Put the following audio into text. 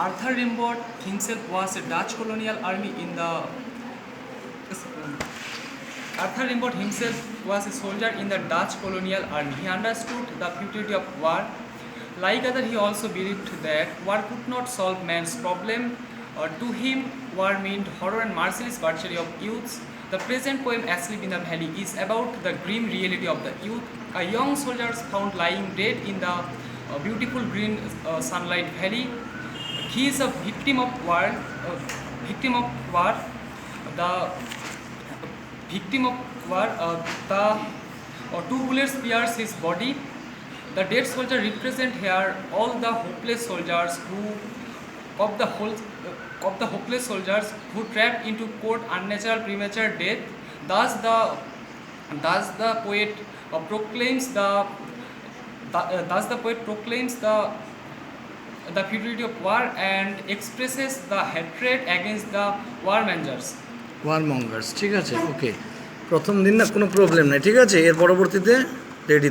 Arthur Rimbaud himself was a Dutch colonial army in the Arthur Rimbaud himself was a soldier in the Dutch colonial army. He understood the futility of war. Like other, he also believed that war could not solve man's problem. To him, war meant horror and merciless butchery of youths. The present poem, Asleep in the Valley, is about the grim reality of the youth. A young soldier found lying dead in the beautiful green sunlight valley. He is a victim of war. Victim of war. The victim of war. Two bullets pierce his body. The dead soldier represent here all the hopeless soldiers of the hopeless soldiers who trapped into cold unnatural premature death. Thus the poet proclaims the futility of war and expresses the hatred against the warmongers. ঠিক আছে, ওকে। প্রথম দিন না কোনো problem নেই, ঠিক আছে। এর পরবর্তীতে রেডি।